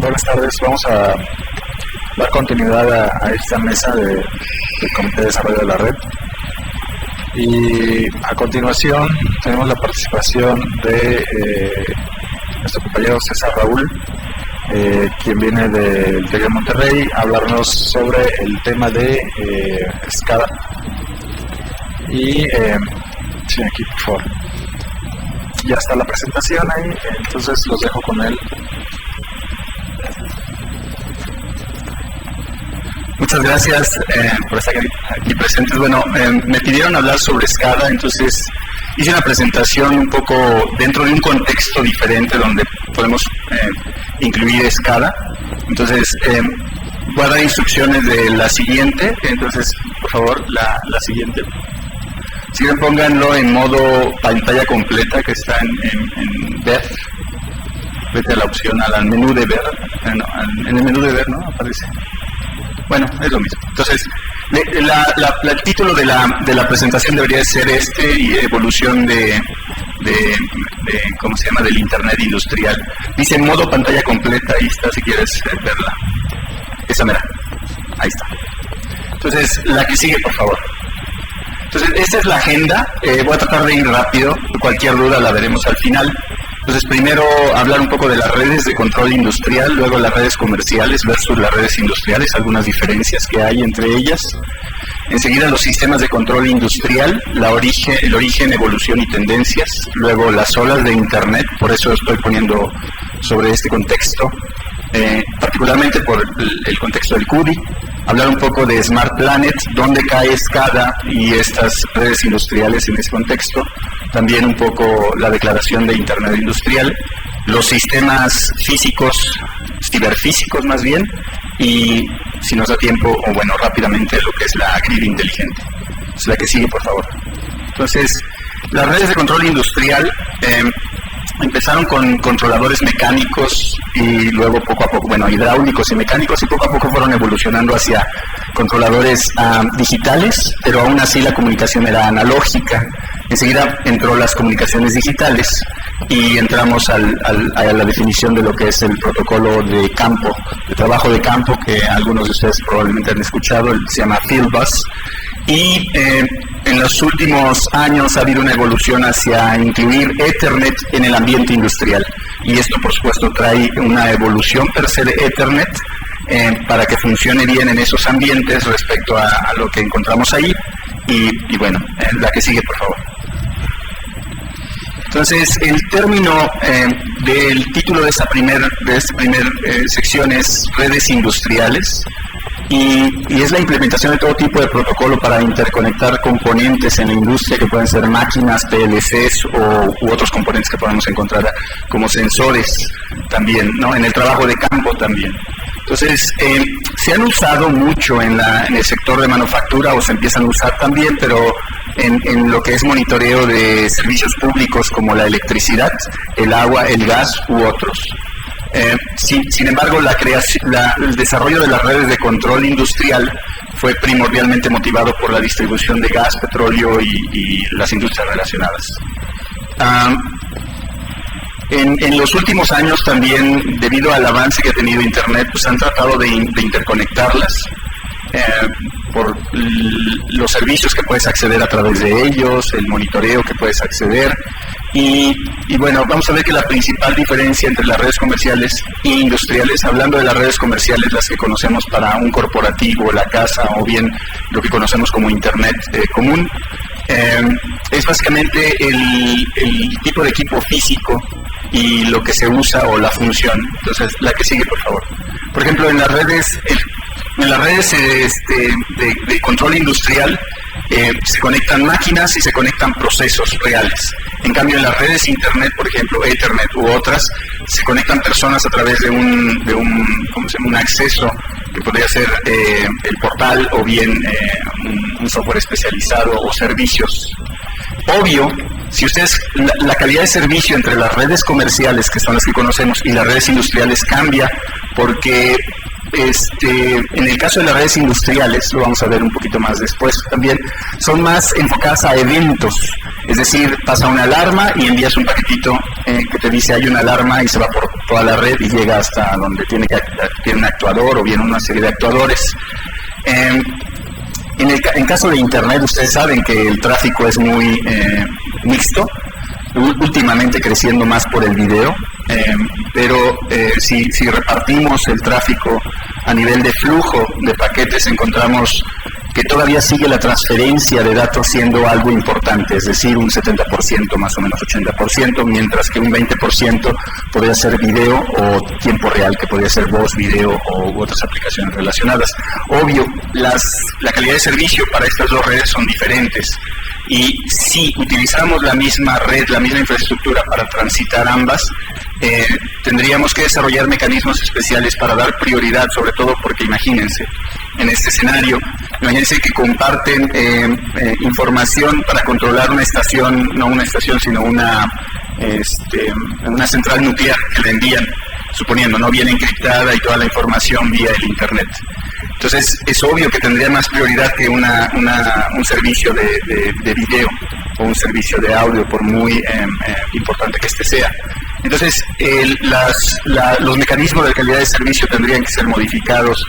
buenas tardes. Vamos a dar continuidad a esta mesa del Comité de Desarrollo de la Red. Y a continuación tenemos la participación de nuestro compañero César Raúl, quien viene del TEC de Monterrey, a hablarnos sobre el tema de SCADA. Y sí, aquí por favor. Ya está la presentación ahí, entonces los dejo con él. Muchas gracias por estar aquí presentes. Bueno, me pidieron hablar sobre SCADA, entonces hice una presentación un poco dentro de un contexto diferente donde podemos incluir SCADA. Entonces, voy a dar instrucciones de la siguiente, entonces, por favor, la siguiente. Si quieren, pónganlo en modo pantalla completa, que está en ver. Vete a la opción, al menú de ver. No, en el menú de ver, ¿no? Aparece. Bueno, es lo mismo. Entonces, el título de la presentación debería ser y evolución de ¿cómo se llama?, del Internet industrial. Dice modo pantalla completa, ahí está, si quieres verla. Esa mera. Ahí está. Entonces, la que sigue, por favor. Entonces, esta es la agenda. Voy a tratar de ir rápido. Cualquier duda la veremos al final. Entonces, primero hablar un poco de las redes de control industrial, luego las redes comerciales versus las redes industriales, algunas diferencias que hay entre ellas. Enseguida, los sistemas de control industrial, el origen, evolución y tendencias. Luego, las olas de Internet, por eso estoy poniendo sobre este contexto, particularmente por el contexto del CUDI. Hablar un poco de Smart Planet, dónde cae SCADA y estas redes industriales en ese contexto. También un poco la declaración de Internet industrial, los sistemas físicos, ciberfísicos más bien, y si nos da tiempo, o bueno, rápidamente, lo que es la grid inteligente. Es la que sigue, por favor. Entonces, las redes de control industrial empezaron con controladores mecánicos y luego poco a poco, bueno, hidráulicos y mecánicos, y poco a poco fueron evolucionando hacia controladores digitales, pero aún así la comunicación era analógica. Enseguida entró las comunicaciones digitales y entramos a la definición de lo que es el protocolo de campo, de trabajo de campo, que algunos de ustedes probablemente han escuchado, se llama Fieldbus. Y en los últimos años ha habido una evolución hacia incluir Ethernet en el ambiente industrial. Y esto, por supuesto, trae una evolución per se de Ethernet para que funcione bien en esos ambientes respecto a lo que encontramos ahí. Y bueno, la que sigue, por favor. Entonces, el término del título de esta primera sección es redes industriales. Y es la implementación de todo tipo de protocolo para interconectar componentes en la industria, que pueden ser máquinas, PLCs u otros componentes que podemos encontrar como sensores también, ¿no? En el trabajo de campo también. Entonces, se han usado mucho en el sector de manufactura, o se empiezan a usar también, pero en lo que es monitoreo de servicios públicos como la electricidad, el agua, el gas u otros. Sin embargo, el desarrollo de las redes de control industrial fue primordialmente motivado por la distribución de gas, petróleo y las industrias relacionadas. En los últimos años también, debido al avance que ha tenido Internet, pues han tratado de interconectarlas por los servicios que puedes acceder a través de ellos, el monitoreo que puedes acceder. Y bueno, vamos a ver que la principal diferencia entre las redes comerciales e industriales, hablando de las redes comerciales, las que conocemos para un corporativo, la casa, o bien lo que conocemos como Internet común, es básicamente el tipo de equipo físico y lo que se usa o la función. Entonces, la que sigue, por favor. Por ejemplo, en las redes de control industrial, se conectan máquinas y se conectan procesos reales. En cambio, en las redes Internet, por ejemplo, Ethernet u otras, se conectan personas a través de un acceso que podría ser el portal, o bien un software especializado o servicios. Obvio, si ustedes, la calidad de servicio entre las redes comerciales, que son las que conocemos, y las redes industriales cambia, porque en el caso de las redes industriales, lo vamos a ver un poquito más después también, son más enfocadas a eventos. Es decir, pasa una alarma y envías un paquetito que te dice hay una alarma y se va por toda la red y llega hasta donde tiene un actuador o bien una serie de actuadores. En caso de Internet, ustedes saben que el tráfico es muy mixto, últimamente creciendo más por el video, pero si repartimos el tráfico a nivel de flujo de paquetes, encontramos que todavía sigue la transferencia de datos siendo algo importante, es decir, un 70%, más o menos 80%, mientras que un 20% podría ser video o tiempo real, que podría ser voz, video u otras aplicaciones relacionadas. Obvio, la calidad de servicio para estas dos redes son diferentes, y si utilizamos la misma red, la misma infraestructura para transitar ambas, tendríamos que desarrollar mecanismos especiales para dar prioridad, sobre todo porque imagínense, en este escenario, imagínense que comparten información para controlar una estación, no una estación, sino una central nuclear que le envían, suponiendo, no bien encriptada y toda la información vía el Internet. Entonces, es obvio que tendría más prioridad que un servicio de video o un servicio de audio, por muy importante que este sea. Entonces, los mecanismos de calidad de servicio tendrían que ser modificados,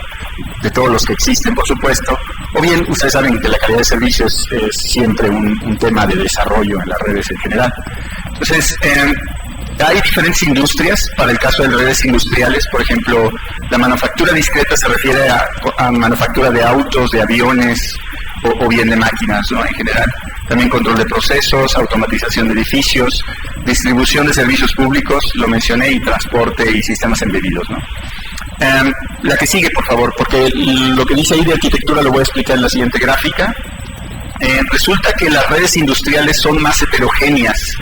de todos los que existen, por supuesto, o bien ustedes saben que la calidad de servicio es siempre un tema de desarrollo en las redes en general. Entonces, hay diferentes industrias. Para el caso de las redes industriales, por ejemplo, la manufactura discreta se refiere a manufactura de autos, de aviones o bien de máquinas, ¿no? En general. También control de procesos, automatización de edificios, distribución de servicios públicos, lo mencioné, y transporte y sistemas embebidos, ¿no? La que sigue, por favor, porque lo que dice ahí de arquitectura lo voy a explicar en la siguiente gráfica. Resulta que las redes industriales son más heterogéneas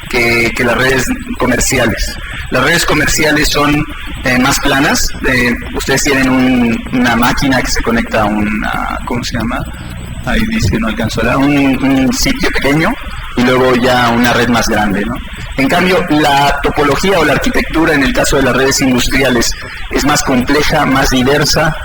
que las redes comerciales. Las redes comerciales son más planas. Ustedes tienen una máquina que se conecta a una, ¿cómo se llama? Ahí dice que no alcanzó a dar, un sitio pequeño, y luego ya una red más grande, ¿no? En cambio, la topología o la arquitectura en el caso de las redes industriales es más compleja, más diversa.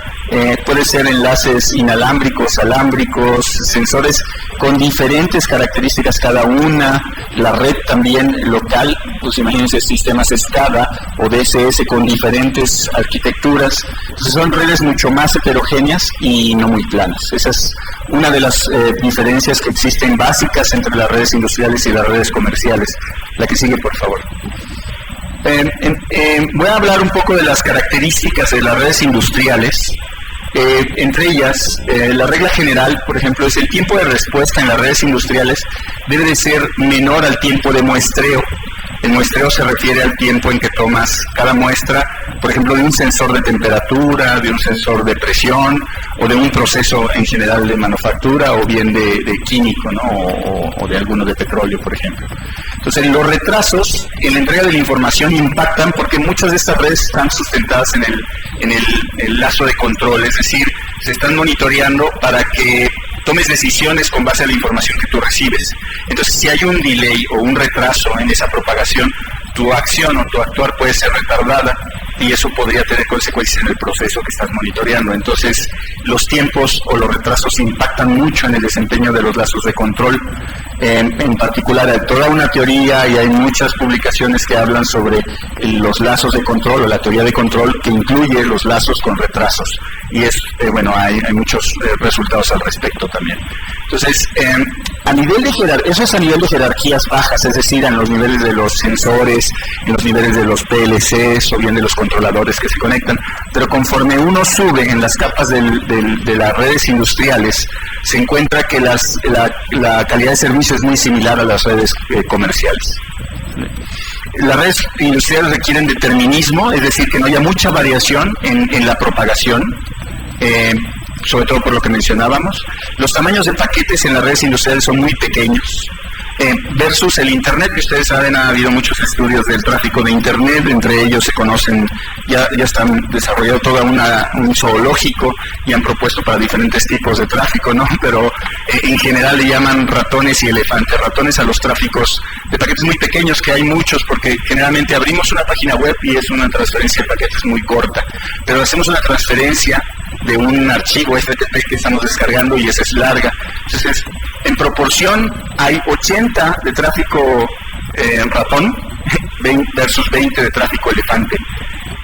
Puede ser enlaces inalámbricos, alámbricos, sensores con diferentes características cada una. La red también local, pues imagínense sistemas SCADA o DSS con diferentes arquitecturas. Entonces son redes mucho más heterogéneas y no muy planas. Esa es una de las diferencias que existen básicas entre las redes industriales y las redes comerciales. La que sigue, por favor. Voy a hablar un poco de las características de las redes industriales. Entre ellas, la regla general, por ejemplo, es el tiempo de respuesta en las redes industriales debe de ser menor al tiempo de muestreo. El muestreo se refiere al tiempo en que tomas cada muestra, por ejemplo, de un sensor de temperatura, de un sensor de presión, o de un proceso en general de manufactura, o bien de químico, ¿no? O de alguno de petróleo, por ejemplo. Entonces, los retrasos en la entrega de la información impactan porque muchas de estas redes están sustentadas en el lazo de control, es decir, se están monitoreando para que tomes decisiones con base a la información que tú recibes. Entonces, si hay un delay o un retraso en esa propagación, tu acción o tu actuar puede ser retardada y eso podría tener consecuencias en el proceso que estás monitoreando. Entonces, los tiempos o los retrasos impactan mucho en el desempeño de los lazos de control. En particular, hay toda una teoría y hay muchas publicaciones que hablan sobre los lazos de control o la teoría de control que incluye los lazos con retrasos. Y hay muchos resultados al respecto también. Entonces, eso es a nivel de jerarquías bajas, es decir, en los niveles de los sensores, en los niveles de los PLCs o bien de los controladores que se conectan. Pero conforme uno sube en las capas de las redes industriales, se encuentra que la calidad de servicio es muy similar a las redes comerciales. Las redes industriales requieren determinismo, es decir, que no haya mucha variación en la propagación, sobre todo por lo que mencionábamos. Los tamaños de paquetes en las redes industriales son muy pequeños. versus el Internet, que ustedes saben, ha habido muchos estudios del tráfico de Internet, entre ellos se conocen, ya están desarrollado todo un zoológico y han propuesto para diferentes tipos de tráfico, ¿no? Pero en general le llaman ratones y elefantes, ratones a los tráficos de paquetes muy pequeños, que hay muchos, porque generalmente abrimos una página web y es una transferencia de paquetes muy corta, pero hacemos una transferencia de un archivo FTP que estamos descargando y esa es larga. Entonces, en proporción hay 80 de tráfico ratón versus 20 de tráfico elefante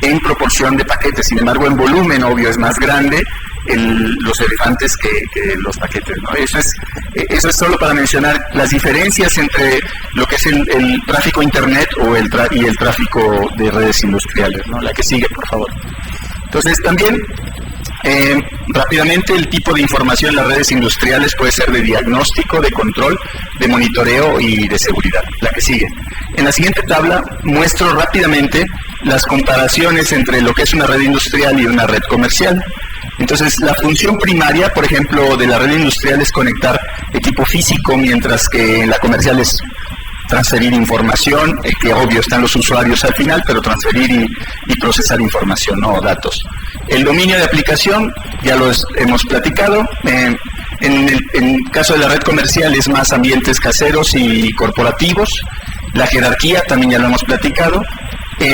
en proporción de paquetes. Sin embargo, en volumen, obvio, es más grande los elefantes que los paquetes, ¿no? Eso es solo para mencionar las diferencias entre lo que es el tráfico Internet y el tráfico de redes industriales, ¿no? La que sigue, por favor. Entonces, también rápidamente, el tipo de información en las redes industriales puede ser de diagnóstico, de control, de monitoreo y de seguridad. La que sigue. En la siguiente tabla muestro rápidamente las comparaciones entre lo que es una red industrial y una red comercial. Entonces, la función primaria, por ejemplo, de la red industrial es conectar equipo físico, mientras que en la comercial es transferir información, que obvio están los usuarios al final, pero transferir y procesar información, ¿no? O datos. El dominio de aplicación, ya lo hemos platicado. En el caso de la red comercial es más ambientes caseros y corporativos. La jerarquía también ya lo hemos platicado.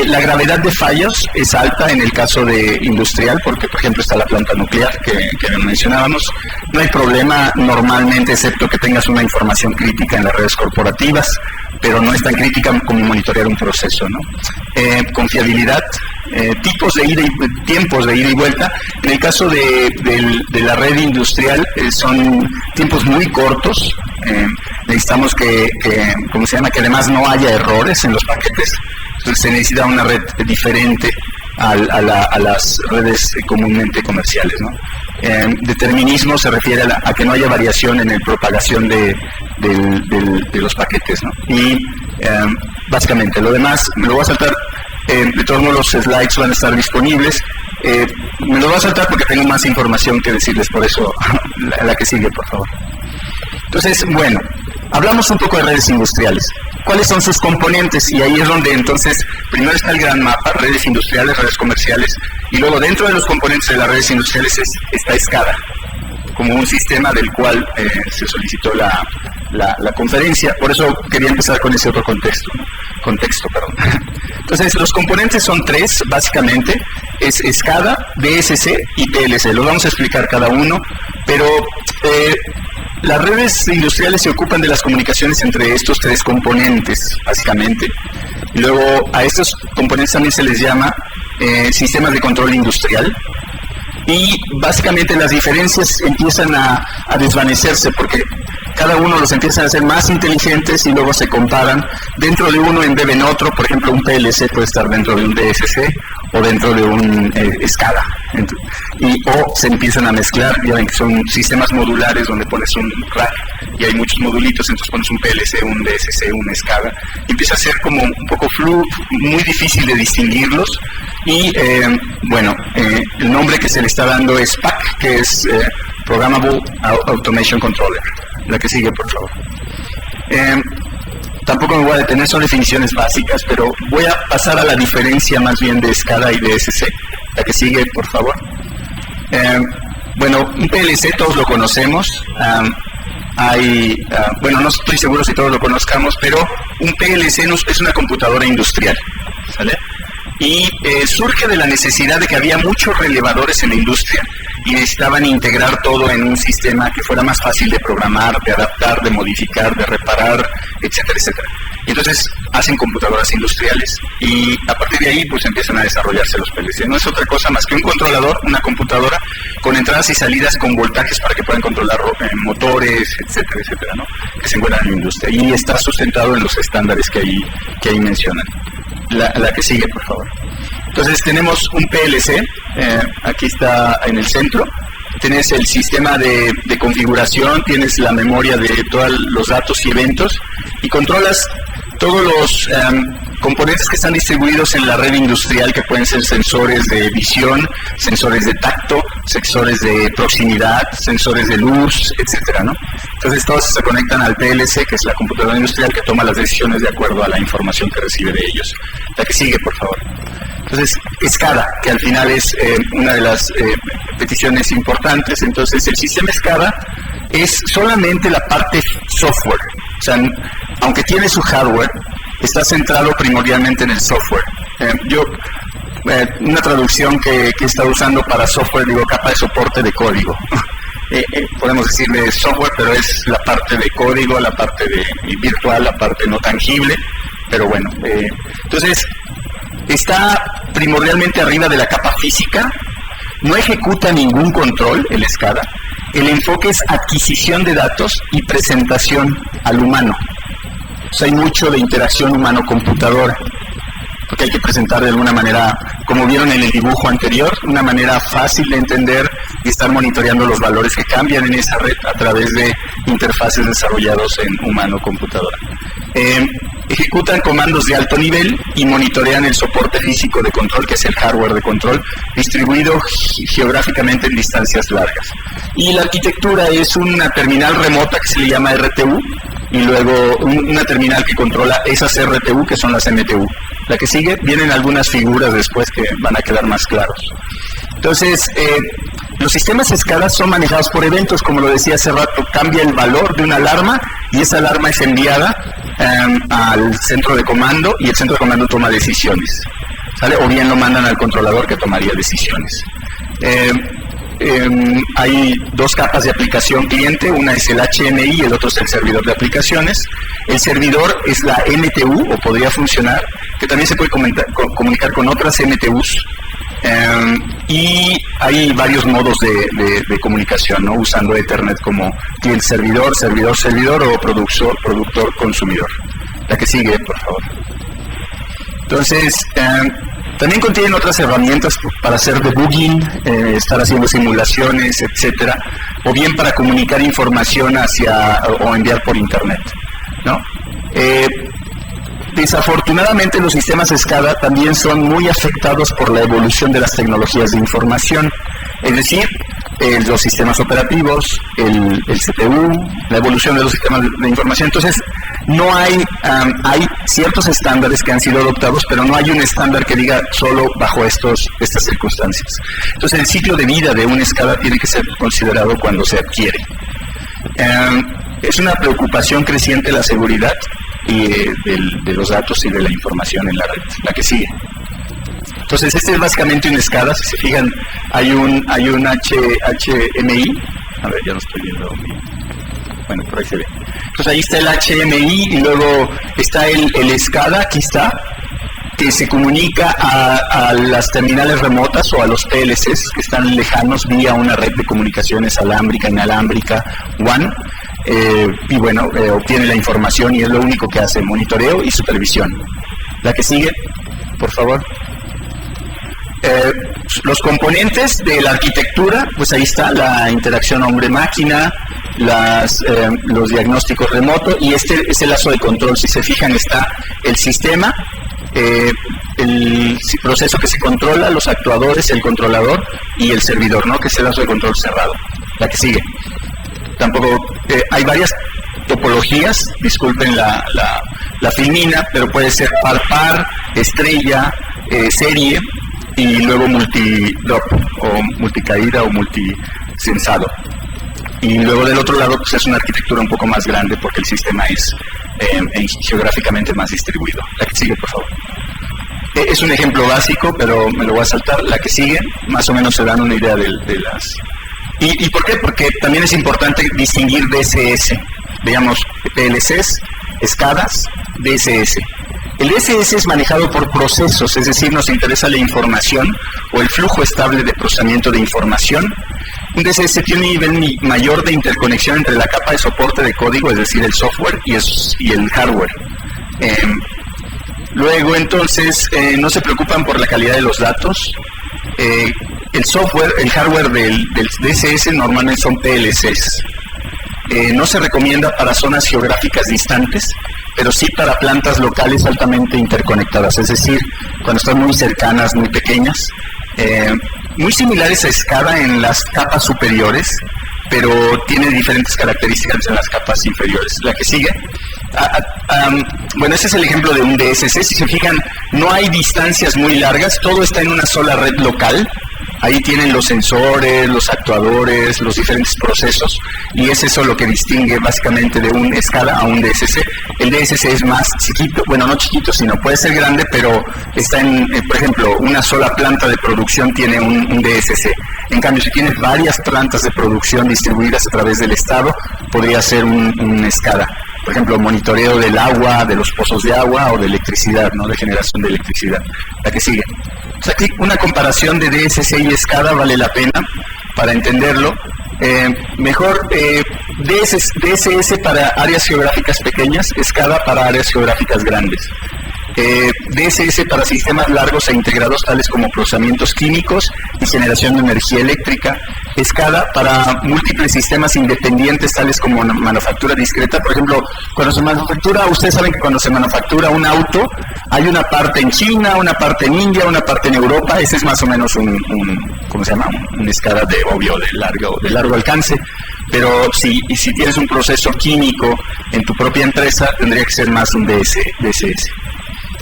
La gravedad de fallos es alta en el caso de industrial, porque por ejemplo está la planta nuclear que mencionábamos. No hay problema normalmente, excepto que tengas una información crítica en las redes corporativas, pero no es tan crítica como monitorear un proceso, ¿no? Confiabilidad, tiempos de ida y vuelta. En el caso de la red industrial son tiempos muy cortos. Necesitamos que además no haya errores en los paquetes. Entonces se necesita una red diferente a las redes comúnmente comerciales, ¿no? Determinismo se refiere a que no haya variación en la propagación de los paquetes, ¿no? Y básicamente lo demás me lo voy a saltar. De todos modos los slides van a estar disponibles. Me lo voy a saltar porque tengo más información que decirles, por eso la que sigue, por favor. Entonces, bueno, hablamos un poco de redes industriales. ¿Cuáles son sus componentes? Y ahí es donde entonces primero está el gran mapa, redes industriales, redes comerciales, y luego dentro de los componentes de las redes industriales está SCADA, como un sistema del cual se solicitó la conferencia. Por eso quería empezar con ese otro contexto. Entonces, los componentes son tres, básicamente. Es SCADA, DSC y PLC. Los vamos a explicar cada uno, pero las redes industriales se ocupan de las comunicaciones entre estos tres componentes, básicamente. Y luego a estos componentes también se les llama sistemas de control industrial. Y básicamente las diferencias empiezan a desvanecerse porque cada uno los empiezan a hacer más inteligentes y luego se comparan. Dentro de uno embeben otro, por ejemplo un PLC puede estar dentro de un DSC o dentro de un SCADA. O se empiezan a mezclar, ya ven que son sistemas modulares donde pones un rack y hay muchos modulitos, entonces pones un PLC, un DSC, un SCADA, y empieza a ser como un poco muy difícil de distinguirlos. Y el nombre que se le está dando es PAC, que es Programmable Automation Controller. La que sigue, por favor. Tampoco me voy a detener, son definiciones básicas, pero voy a pasar a la diferencia más bien de SCADA y DSC. La que sigue, por favor. Un PLC todos lo conocemos. No estoy seguro si todos lo conozcamos, pero un PLC es una computadora industrial, ¿sale? Y surge de la necesidad de que había muchos relevadores en la industria y necesitaban integrar todo en un sistema que fuera más fácil de programar, de adaptar, de modificar, de reparar, etcétera, etcétera. Y entonces hacen computadoras industriales y a partir de ahí pues empiezan a desarrollarse los PLC. No es otra cosa más que un controlador, una computadora con entradas y salidas con voltajes para que puedan controlar motores, etcétera, etcétera, ¿no? Que se encuentran en la industria y está sustentado en los estándares que ahí mencionan. La que sigue, por favor. Entonces tenemos un PLC, aquí está en el centro, tienes el sistema de configuración, tienes la memoria de todos los datos y eventos y controlas todos componentes que están distribuidos en la red industrial, que pueden ser sensores de visión, sensores de tacto, sensores de proximidad, sensores de luz, etcétera, ¿no? Entonces todos se conectan al PLC, que es la computadora industrial que toma las decisiones de acuerdo a la información que recibe de ellos. La que sigue, por favor. Entonces, SCADA, que al final es una de las peticiones importantes. Entonces, el sistema SCADA es solamente la parte software. O sea, aunque tiene su hardware, está centrado primordialmente en el software. Una traducción que he estado usando para software, digo, capa de soporte de código. Podemos decirle software, pero es la parte de código, la parte de virtual, la parte no tangible. Pero bueno, entonces, está primordialmente arriba de la capa física, no ejecuta ningún control, el SCADA. El enfoque es adquisición de datos y presentación al humano. O sea, hay mucho de interacción humano-computadora, porque hay que presentar de alguna manera, como vieron en el dibujo anterior, una manera fácil de entender y estar monitoreando los valores que cambian en esa red a través de interfaces desarrollados en humano-computadora. Ejecutan comandos de alto nivel y monitorean el soporte físico de control, que es el hardware de control, distribuido geográficamente en distancias largas. Y la arquitectura es una terminal remota que se le llama RTU, y luego una terminal que controla esas RTU, que son las MTU. La que sigue, vienen algunas figuras después que van a quedar más claros. Entonces, los sistemas SCADA son manejados por eventos, como lo decía hace rato. Cambia el valor de una alarma y esa alarma es enviada al centro de comando, y el centro de comando toma decisiones, ¿sale? O bien lo mandan al controlador, que tomaría decisiones. Hay dos capas de aplicación cliente, una es el HMI y el otro es el servidor de aplicaciones. El servidor es la MTU, o podría funcionar, que también se puede comunicar con otras MTUs. Y hay varios modos de comunicación, ¿no? Usando Ethernet como el servidor o productor consumidor. La que sigue, por favor. Entonces, también contienen otras herramientas para hacer debugging, estar haciendo simulaciones, etcétera, o bien para comunicar información o enviar por internet, ¿no? Desafortunadamente, los sistemas SCADA también son muy afectados por la evolución de las tecnologías de información, es decir, los sistemas operativos, el CPU, la evolución de los sistemas de información. Entonces, no hay ciertos estándares que han sido adoptados, pero no hay un estándar que diga solo bajo estas circunstancias. Entonces, el ciclo de vida de un SCADA tiene que ser considerado cuando se adquiere. Es una preocupación creciente la seguridad de los datos y de la información en la red. La que sigue. Entonces, este es básicamente un SCADA. Si se fijan, hay un HMI. A ver, ya no estoy viendo. Bueno, por ahí se ve. Entonces, ahí está el HMI y luego está el SCADA, aquí está, que se comunica a las terminales remotas o a los PLCs que están lejanos vía una red de comunicaciones alámbrica, inalámbrica, WAN. Y bueno, obtiene la información y es lo único que hace, monitoreo y supervisión. La que sigue, por favor. Los componentes de la arquitectura, pues ahí está la interacción hombre-máquina, los diagnósticos remotos, y este es el lazo de control. Si se fijan, está el sistema, el proceso que se controla, los actuadores, el controlador y el servidor, ¿no? Que es el lazo de control cerrado. La que sigue. Tampoco hay varias topologías, disculpen la filmina, pero puede ser par, estrella, serie y luego multi-drop o multicaída o multisensado. Y luego del otro lado pues es una arquitectura un poco más grande porque el sistema es geográficamente más distribuido. La que sigue, por favor. Es un ejemplo básico, pero me lo voy a saltar. La que sigue, más o menos se dan una idea de las... ¿Y por qué? Porque también es importante distinguir DSS. Veamos, PLCs, SCADAs, DSS. El DSS es manejado por procesos, es decir, nos interesa la información o el flujo estable de procesamiento de información. Un DSS tiene un nivel mayor de interconexión entre la capa de soporte de código, es decir, el software y el hardware. Luego, entonces, no se preocupan por la calidad de los datos. El software, el hardware del DSS normalmente son PLCs. No se recomienda para zonas geográficas distantes pero sí para plantas locales altamente interconectadas, es decir, cuando están muy cercanas, muy pequeñas, muy similares a SCADA en las capas superiores, pero tiene diferentes características en las capas inferiores. La que sigue. Bueno, ese es el ejemplo de un DSC. Si se fijan, no hay distancias muy largas, todo está en una sola red local. Ahí tienen los sensores, los actuadores, los diferentes procesos, y es eso lo que distingue básicamente de un SCADA a un DSC. El DSC es más chiquito, bueno, no chiquito, sino puede ser grande, pero está en, por ejemplo, una sola planta de producción tiene un DSC. En cambio, si tienes varias plantas de producción distribuidas a través del estado, podría ser un SCADA. Por ejemplo, monitoreo del agua, de los pozos de agua o de electricidad, ¿no? De generación de electricidad. La que sigue. O sea, aquí una comparación de DSC y SCADA vale la pena para entenderlo. Mejor DSS para áreas geográficas pequeñas, SCADA para áreas geográficas grandes. DSS para sistemas largos e integrados tales como procesamientos químicos y generación de energía eléctrica. SCADA para múltiples sistemas independientes tales como manufactura discreta. Por ejemplo, cuando se manufactura, ustedes saben que cuando se manufactura un auto hay una parte en China, una parte en India, una parte en Europa. Ese es más o menos ¿cómo se llama? Un SCADA de largo alcance. Pero si tienes un proceso químico en tu propia empresa, tendría que ser más un DSS.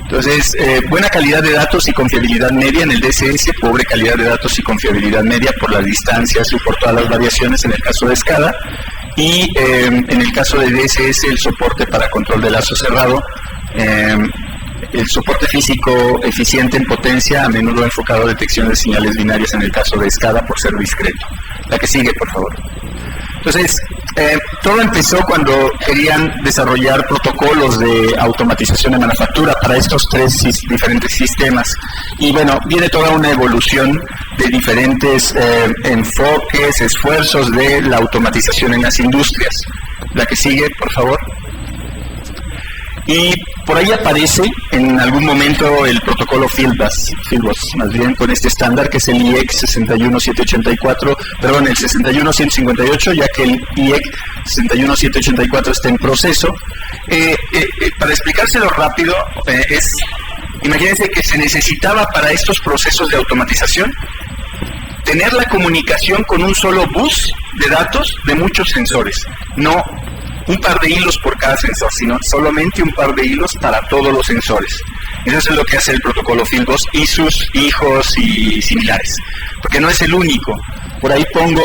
Entonces, buena calidad de datos y confiabilidad media en el DSS, pobre calidad de datos y confiabilidad media por las distancias y por todas las variaciones en el caso de SCADA, y en el caso de DSS el soporte para control de lazo cerrado, el soporte físico eficiente en potencia, a menudo enfocado a detección de señales binarias en el caso de SCADA por ser discreto. La que sigue, por favor. Entonces, todo empezó cuando querían desarrollar protocolos de automatización de manufactura para estos tres diferentes sistemas. Y bueno, viene toda una evolución de diferentes enfoques, esfuerzos de la automatización en las industrias. La que sigue, por favor. Y por ahí aparece en algún momento el protocolo Fieldbus, más bien con este estándar que es el IEC 61784, perdón, el 61158, ya que el IEC 61784 está en proceso. Para explicárselo rápido, imagínense que se necesitaba para estos procesos de automatización tener la comunicación con un solo bus de datos de muchos sensores, no un par de hilos por cada sensor, sino solamente un par de hilos para todos los sensores. Eso es lo que hace el protocolo Fieldbus y sus hijos y similares, porque no es el único. Por ahí pongo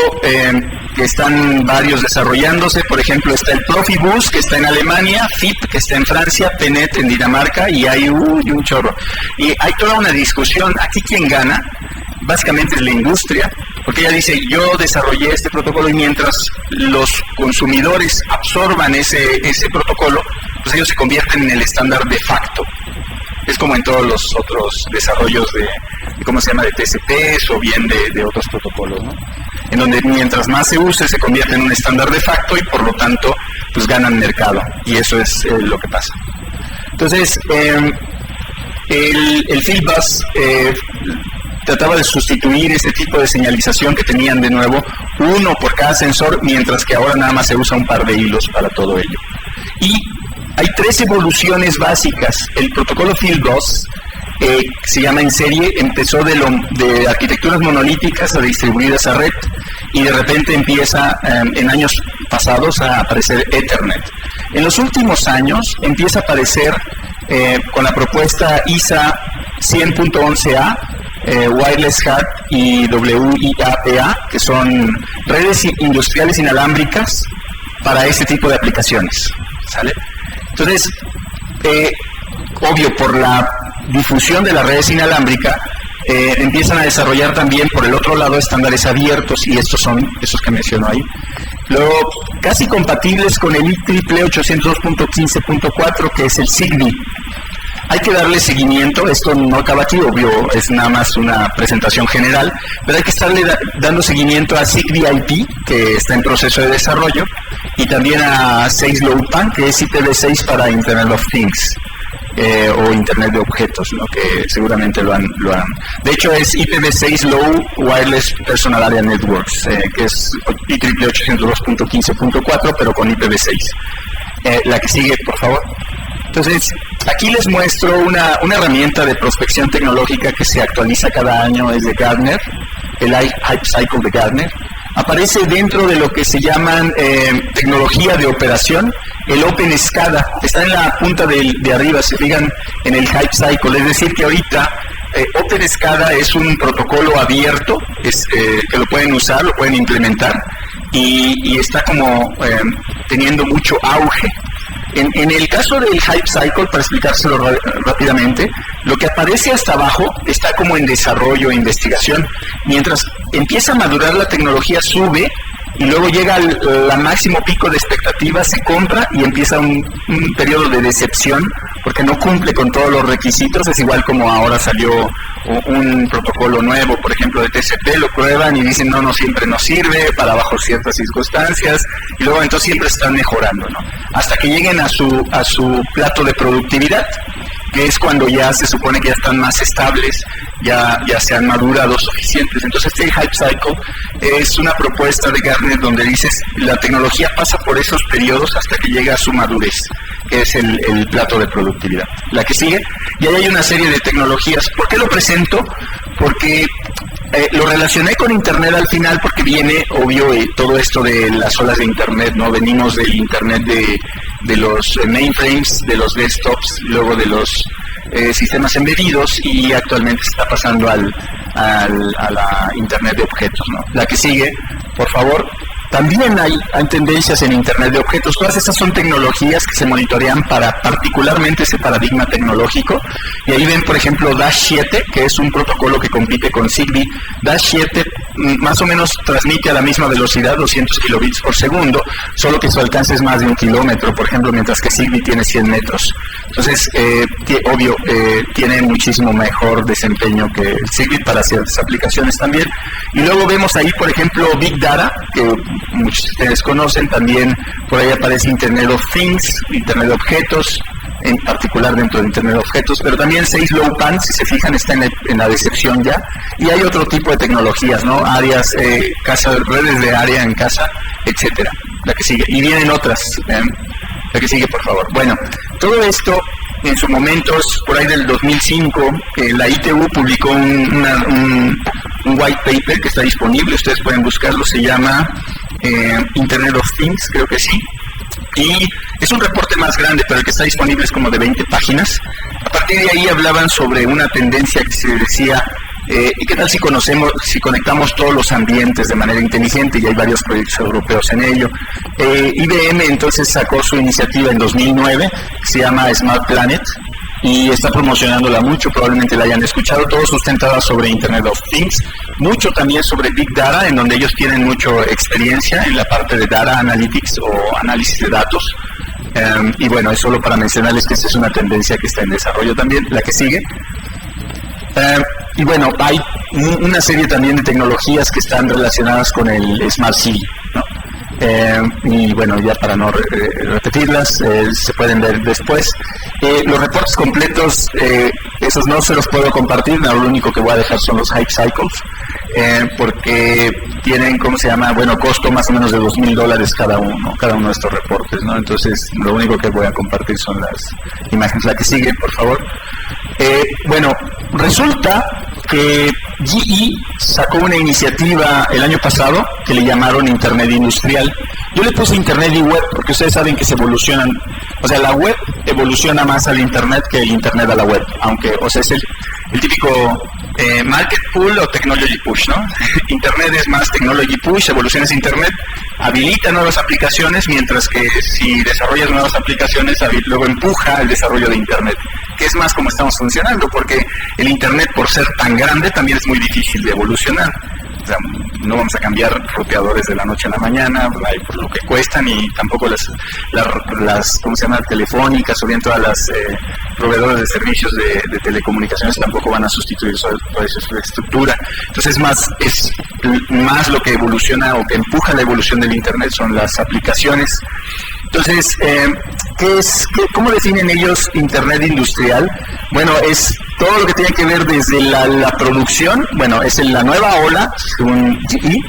que están varios desarrollándose. Por ejemplo, está el Profibus, que está en Alemania, FIP, que está en Francia, PENET en Dinamarca, y hay un chorro. Y hay toda una discusión. Aquí quien gana básicamente es la industria, porque ella dice, yo desarrollé este protocolo y mientras los consumidores absorban ese protocolo, pues ellos se convierten en el estándar de facto. Es como en todos los otros desarrollos de ¿cómo se llama?, de TCPs o bien de otros protocolos, ¿no? En donde mientras más se use se convierte en un estándar de facto y por lo tanto pues ganan mercado, y eso es lo que pasa. Entonces, el Fieldbus trataba de sustituir ese tipo de señalización que tenían de nuevo uno por cada sensor, mientras que ahora nada más se usa un par de hilos para todo ello. Y hay tres evoluciones básicas. El protocolo Fieldbus, se llama en serie, empezó de arquitecturas monolíticas a distribuidas a red, y de repente empieza en años pasados a aparecer Ethernet. En los últimos años empieza a aparecer con la propuesta ISA 100.11a, Wireless HART y WIA-PA, que son redes industriales inalámbricas para este tipo de aplicaciones, ¿sale? Entonces, obvio, por la difusión de las redes inalámbricas, empiezan a desarrollar también por el otro lado estándares abiertos, y estos son esos que menciono ahí, luego casi compatibles con el IEEE 802.15.4, que es el Zigbee. Hay que darle seguimiento, esto no acaba aquí, obvio, es nada más una presentación general, pero hay que estarle dando seguimiento a Zigbee IP, que está en proceso de desarrollo, y también a 6LoWPAN, que es IPv6 para Internet of Things, o Internet de objetos, ¿no?, que seguramente lo han. De hecho, es IPv6 Low Wireless Personal Area Networks, que es IEEE 802.15.4, pero con IPv6. La que sigue, por favor. Entonces, aquí les muestro una herramienta de prospección tecnológica que se actualiza cada año, es de Gartner, el Hype Cycle de Gartner. Aparece dentro de lo que se llaman tecnología de operación, el Open SCADA, está en la punta de arriba, se fijan en el Hype Cycle, es decir que ahorita Open SCADA es un protocolo abierto, que lo pueden usar, lo pueden implementar, y está como teniendo mucho auge. En el caso del Hype Cycle, para explicárselo rápidamente, lo que aparece hasta abajo está como en desarrollo e investigación. Mientras empieza a madurar la tecnología, sube y luego llega al máximo pico de expectativas, se compra y empieza un periodo de decepción porque no cumple con todos los requisitos. Es igual como ahora salió un protocolo nuevo, por ejemplo de TCP, lo prueban y dicen no siempre nos sirve para bajo ciertas circunstancias, y luego entonces siempre están mejorando, ¿no? Hasta que lleguen a su plato de productividad, que es cuando ya se supone que ya están más estables, ya se han madurado suficientes. Entonces este Hype Cycle es una propuesta de Gartner donde dices la tecnología pasa por esos periodos hasta que llega a su madurez, que es el plato de productividad. La que sigue, y ahí hay una serie de tecnologías. ¿Por qué lo presento? Porque lo relacioné con Internet al final, porque viene, obvio, todo esto de las olas de Internet, ¿no? Venimos del Internet de los mainframes, de los desktops, luego de los sistemas embedidos, y actualmente se está pasando a la Internet de objetos, ¿no? La que sigue, por favor. También hay tendencias en Internet de objetos. Todas esas son tecnologías que se monitorean para particularmente ese paradigma tecnológico. Y ahí ven, por ejemplo, Dash 7, que es un protocolo que compite con Zigbee. Dash 7 más o menos transmite a la misma velocidad, 200 kilobits por segundo, solo que su alcance es más de 1 kilómetro, por ejemplo, mientras que Zigbee tiene 100 metros. Entonces, obvio, tiene muchísimo mejor desempeño que Zigbee para ciertas aplicaciones también. Y luego vemos ahí, por ejemplo, Big Data, que muchos de ustedes conocen. También por ahí aparece Internet of Things, Internet de objetos, en particular dentro de Internet de objetos, pero también 6 low pan, si se fijan, está en la decepción ya. Y hay otro tipo de tecnologías, ¿no? Áreas, redes de área en casa, etcétera. La que sigue. Y vienen otras. La que sigue, por favor. Bueno, todo esto en su momento, por ahí del 2005, la ITU publicó un white paper que está disponible, ustedes pueden buscarlo, se llama Internet of Things, creo que sí, y es un reporte más grande, pero el que está disponible es como de 20 páginas. A partir de ahí hablaban sobre una tendencia que se decía, ¿y qué tal si conectamos todos los ambientes de manera inteligente? Y hay varios proyectos europeos en ello. IBM entonces sacó su iniciativa en 2009, que se llama Smart Planet, y está promocionándola mucho, probablemente la hayan escuchado, todo sustentada sobre Internet of Things, mucho también sobre Big Data, en donde ellos tienen mucha experiencia en la parte de Data Analytics o análisis de datos. Y bueno, es solo para mencionarles que esta es una tendencia que está en desarrollo también. La que sigue. Y bueno, hay una serie también de tecnologías que están relacionadas con el Smart City, ¿no? Y bueno, ya para no repetirlas, se pueden ver después. Los reportes completos, esos no se los puedo compartir, lo único que voy a dejar son los Hype Cycles, porque tienen, ¿cómo se llama? Bueno, costo más o menos de $2,000 cada uno de estos reportes, ¿no? Entonces, lo único que voy a compartir son las imágenes. La que sigue, por favor. Bueno, resulta que GE sacó una iniciativa el año pasado que le llamaron Internet Industrial. Yo le puse Internet y Web porque ustedes saben que se evolucionan, o sea, la web evoluciona más al Internet que el Internet a la web, aunque, o sea, es el típico market pull o technology push, ¿no? Internet es más technology push, evoluciona es Internet, habilita nuevas aplicaciones, mientras que si desarrollas nuevas aplicaciones, luego empuja el desarrollo de Internet, que es más como estamos funcionando, porque el Internet, por ser tan grande, también es muy difícil de evolucionar. O sea, no vamos a cambiar roteadores de la noche a la mañana, por lo que cuestan, y tampoco las ¿cómo se llama?, telefónicas, o bien todas las proveedores de servicios de telecomunicaciones tampoco van a sustituir toda esa infraestructura. Entonces es más lo que evoluciona o que empuja la evolución del Internet son las aplicaciones. Entonces, ¿cómo definen ellos Internet industrial? Bueno, es todo lo que tiene que ver desde la producción, bueno, es la nueva ola, según GE,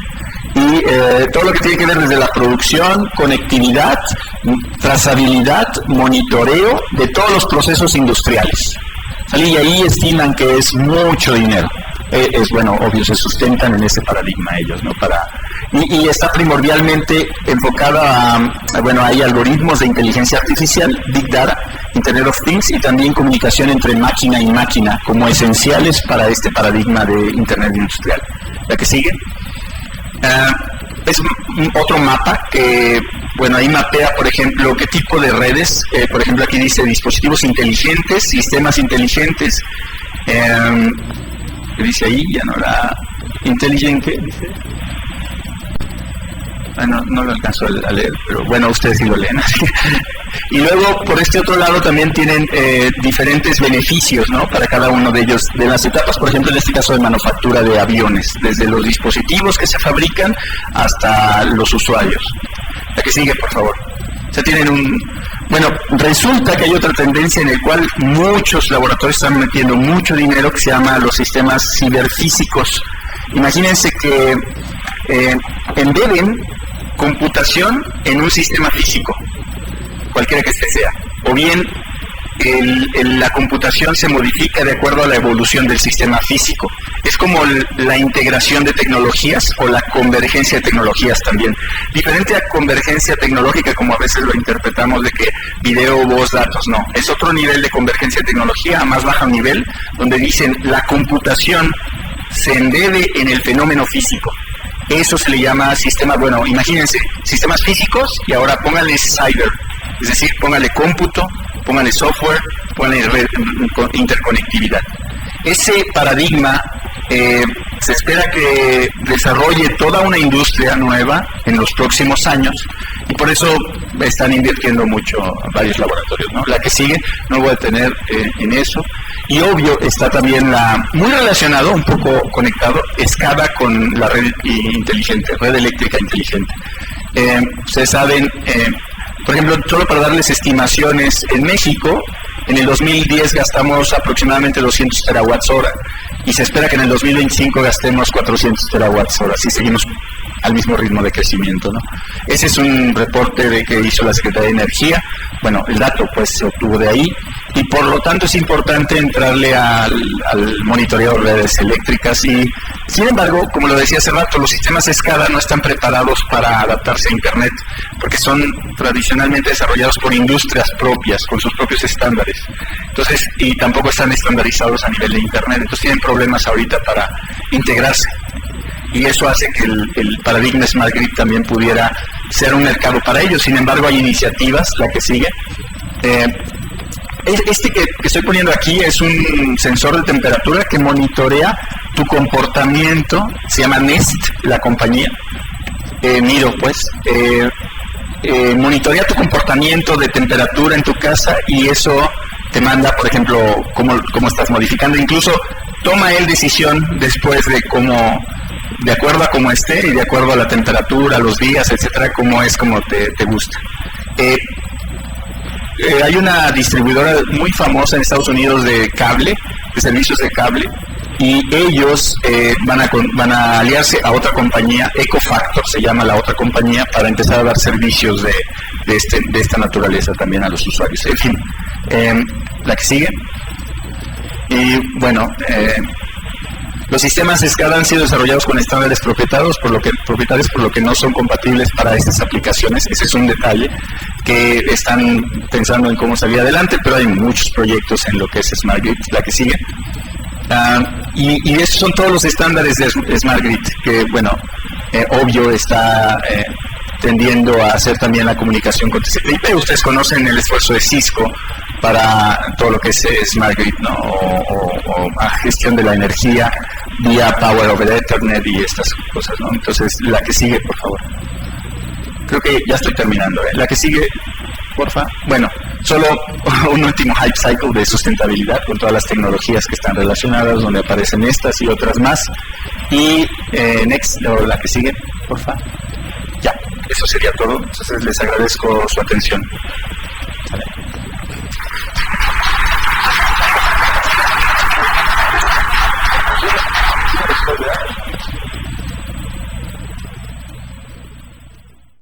y todo lo que tiene que ver desde la producción, conectividad, trazabilidad, monitoreo de todos los procesos industriales. ¿Sale? Y ahí estiman que es mucho dinero. Es bueno, obvio, se sustentan en ese paradigma ellos, ¿no? Y está primordialmente enfocada a, bueno, hay algoritmos de inteligencia artificial, Big Data, Internet of Things y también comunicación entre máquina y máquina como esenciales para este paradigma de Internet industrial. ¿La que sigue? Es otro mapa que, bueno, ahí mapea, por ejemplo, qué tipo de redes, por ejemplo, aquí dice dispositivos inteligentes, sistemas inteligentes, ¿qué dice ahí? Ya no la inteligente, dice. Bueno, no lo alcanzo a leer, pero bueno, ustedes sí lo leen. Y luego, por este otro lado, también tienen diferentes beneficios, ¿no? Para cada uno de ellos, de las etapas, por ejemplo, en este caso de manufactura de aviones, desde los dispositivos que se fabrican hasta los usuarios. La que sigue, por favor. O sea, tienen bueno, resulta que hay otra tendencia en la cual muchos laboratorios están metiendo mucho dinero que se llama los sistemas ciberfísicos. Imagínense que embeden computación en un sistema físico, cualquiera que este sea, o bien la computación se modifica de acuerdo a la evolución del sistema físico. Es como la integración de tecnologías o la convergencia de tecnologías también. Diferente a convergencia tecnológica, como a veces lo interpretamos de que video, voz, datos, no. Es otro nivel de convergencia de tecnología, a más bajo nivel, donde dicen la computación se embebe en el fenómeno físico. Eso se le llama sistema, bueno, imagínense, sistemas físicos y ahora pónganle cyber, es decir, pónganle cómputo, pónganle software, pónganle interconectividad. Ese paradigma se espera que desarrolle toda una industria nueva en los próximos años y por eso están invirtiendo mucho varios laboratorios, ¿no? La que sigue, no voy a detener en eso. Y obvio está también muy relacionado, un poco conectado, SCADA con la red inteligente, red eléctrica inteligente. Ustedes saben, por ejemplo, solo para darles estimaciones, en México, en el 2010 gastamos aproximadamente 200 terawatts hora y se espera que en el 2025 gastemos 400 terawatts hora, si seguimos al mismo ritmo de crecimiento, ¿no? Ese es un reporte que hizo la Secretaría de Energía. Bueno, el dato pues se obtuvo de ahí y por lo tanto es importante entrarle al monitoreo de redes eléctricas y, sin embargo, como lo decía hace rato, los sistemas SCADA no están preparados para adaptarse a Internet porque son tradicionalmente desarrollados por industrias propias, con sus propios estándares. Entonces, y tampoco están estandarizados a nivel de Internet, entonces tienen problemas ahorita para integrarse. Y eso hace que el paradigma Smart Grid también pudiera ser un mercado para ellos. Sin embargo, hay iniciativas, la que sigue. Este que estoy poniendo aquí es un sensor de temperatura que monitorea tu comportamiento, se llama Nest, la compañía. Miro, pues, monitorea tu comportamiento de temperatura en tu casa y eso te manda, por ejemplo, cómo estás modificando. Incluso toma él decisión después de cómo, de acuerdo a cómo esté y de acuerdo a la temperatura, los días, etcétera, como te gusta. Hay una distribuidora muy famosa en Estados Unidos de cable, de servicios de cable, y ellos van a aliarse a otra compañía, Ecofactor se llama la otra compañía, para empezar a dar servicios de esta naturaleza también a los usuarios. En fin, la que sigue. Y bueno, los sistemas SCADA han sido desarrollados con estándares propietarios, por lo que no son compatibles para estas aplicaciones. Ese es un detalle que están pensando en cómo salir adelante, pero hay muchos proyectos en lo que es Smart Grid. La que sigue. Y esos son todos los estándares de Smart Grid, que, bueno, obvio está tendiendo a hacer también la comunicación con TCP/IP. Ustedes conocen el esfuerzo de Cisco para todo lo que es Smart Grid, ¿no? o gestión de la energía vía Power over Ethernet y estas cosas, ¿no? Entonces, la que sigue, por favor. Creo que ya estoy terminando, ¿eh? La que sigue, porfa. Bueno, solo un último hype cycle de sustentabilidad con todas las tecnologías que están relacionadas, donde aparecen estas y otras más. Y next, o la que sigue, porfa. Ya, eso sería todo. Entonces les agradezco su atención.